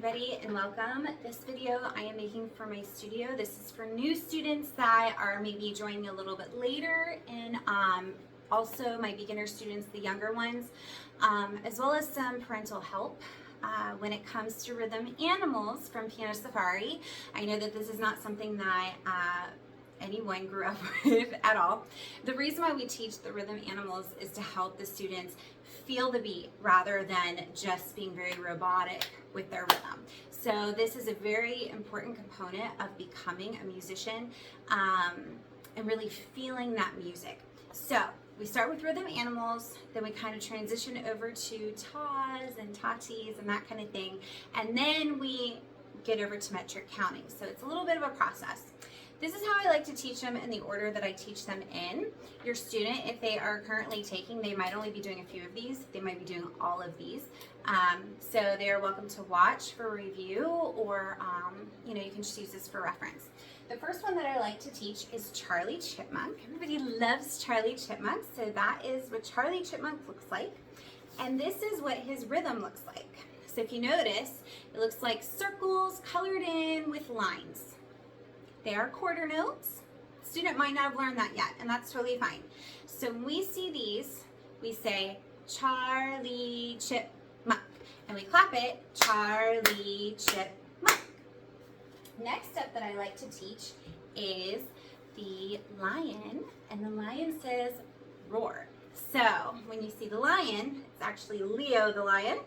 everybody, and welcome. This video I am making for my studio. This is for new students that are maybe joining a little bit later, and also my beginner students, the younger ones, as well as some parental help. When it comes to rhythm animals from Piano Safari, I know that this is not something that anyone grew up with at all. The reason why we teach the rhythm animals is to help the students feel the beat rather than just being very robotic with their rhythm. So this is a very important component of becoming a musician and really feeling that music. So we start with rhythm animals, then we kind of transition over to tas and tatis and that kind of thing, and then we get over to metric counting. So it's a little bit of a process. This is how I like to teach them in the order that I teach them in. Your student, if they are currently taking, they might only be doing a few of these. They might be doing all of these. So they are welcome to watch for review, or you can just use this for reference. The first one that I like to teach is Charlie Chipmunk. Everybody loves Charlie Chipmunk, so that is what Charlie Chipmunk looks like. And this is what his rhythm looks like. So if you notice, it looks like circles colored in with lines. They are quarter notes. Student might not have learned that yet, and that's totally fine. So when we see these, we say Charlie Chipmunk, and we clap it, Charlie Chipmunk. Next up that I like to teach is the lion, and the lion says roar. So when you see the lion, it's actually Leo the lion.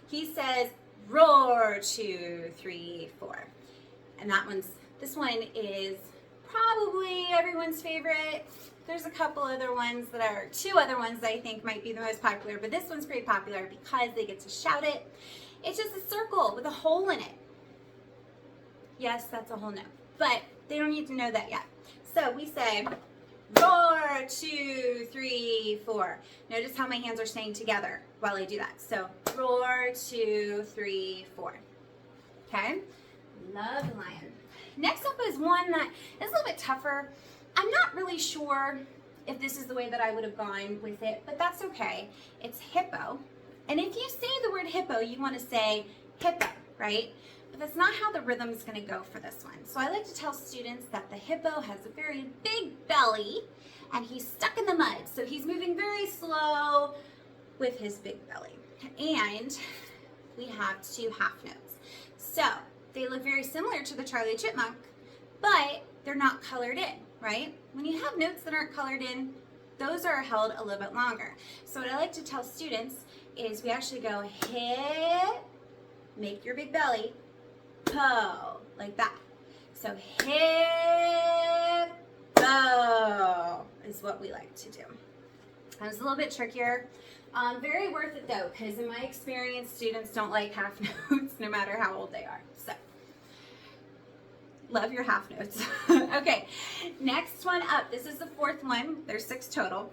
He says roar, 2, 3, 4, and this one is probably everyone's favorite. There's a couple other ones that are, two other ones that I think might be the most popular, but this one's pretty popular because they get to shout it. It's just a circle with a hole in it. Yes, that's a whole note, but they don't need to know that yet. So we say roar, 2, 3, 4. Notice how my hands are staying together while I do that. So roar, 2, 3, 4. Okay, love the lion. Next up is one that is a little bit tougher. I'm not really sure if this is the way that I would have gone with it, but that's okay. It's hippo. And if you say the word hippo, you want to say hippo, right? But that's not how the rhythm is going to go for this one. So I like to tell students that the hippo has a very big belly and he's stuck in the mud. So he's moving very slow with his big belly. And we have two half notes. So they look very similar to the Charlie Chipmunk, but they're not colored in, right? When you have notes that aren't colored in, those are held a little bit longer. So what I like to tell students is we actually go hit, make your big belly, po, like that. So hip, po is what we like to do. That was a little bit trickier. Very worth it though, because in my experience, students don't like half notes no matter how old they are. So, love your half notes. Okay, next one up. This is the fourth one. There's 6 total.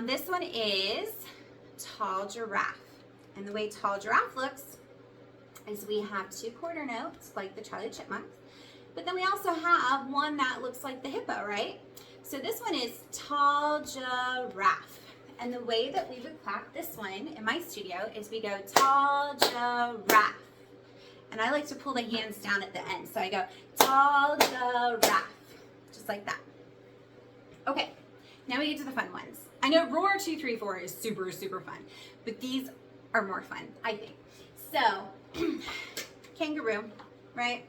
This one is tall giraffe. And the way tall giraffe looks is we have 2 quarter notes like the Charlie Chipmunk, but then we also have one that looks like the hippo, right? So this one is tall giraffe. And the way that we would clap this one in my studio is we go tall giraffe. And I like to pull the hands down at the end. So I go tall giraffe, just like that. Okay, now we get to the fun ones. I know roar, 2, 3, 4 is super, super fun, but these are more fun, I think. So, kangaroo, right?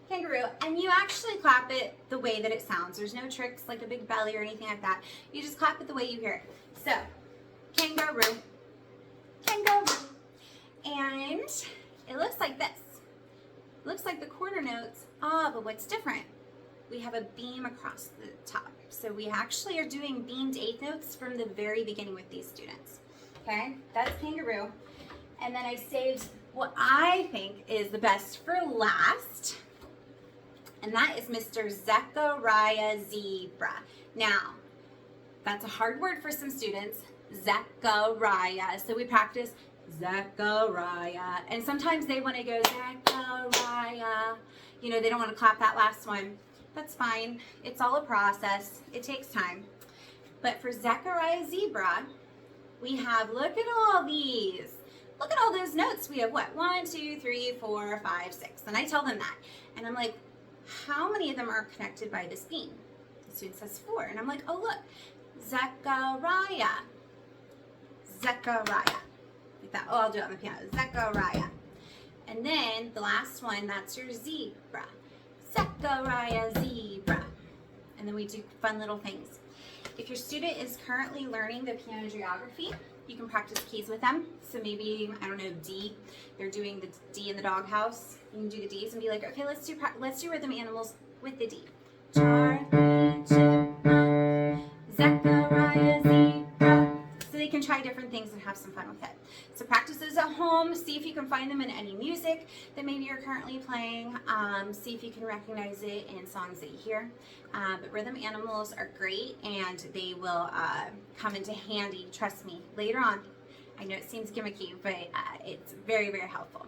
Kangaroo, and you actually clap it the way that it sounds. There's no tricks like a big belly or anything like that. You just clap it the way you hear it. So, kangaroo, kangaroo, and it looks like this. It looks like the quarter notes, but what's different? We have a beam across the top. So we actually are doing beamed eighth notes from the very beginning with these students. Okay, that's kangaroo. And then I saved what I think is the best for last, and that is Mr. Zechariah Zebra. Now, that's a hard word for some students, Zechariah. So we practice Zechariah. And sometimes they want to go Zechariah. They don't want to clap that last one. That's fine. It's all a process. It takes time. But for Zechariah Zebra, we have, look at all these. look at all those notes. We have what? 1, 2, 3, 4, 5, 6. And I tell them that. And I'm like, how many of them are connected by this bean? The student says 4. And I'm like, oh, look, Zechariah. Zechariah. Like that. Oh, I'll do it on the piano. Zechariah. And then the last one, that's your zebra. Zechariah, zebra. And then we do fun little things. If your student is currently learning the piano geography, you can practice keys with them. So maybe, I don't know, D. They're doing the D in the doghouse. You can do the D's and be like, okay, let's do rhythm animals with the D. Charlie, chipmunk, Zechariah, zebra. So they can try different things and have some fun with it. So practice those at home. See if you can find them in any music that maybe you're currently playing. See if you can recognize it in songs that you hear. But rhythm animals are great, and they will come into handy, trust me, later on. I know it seems gimmicky, but it's very, very helpful.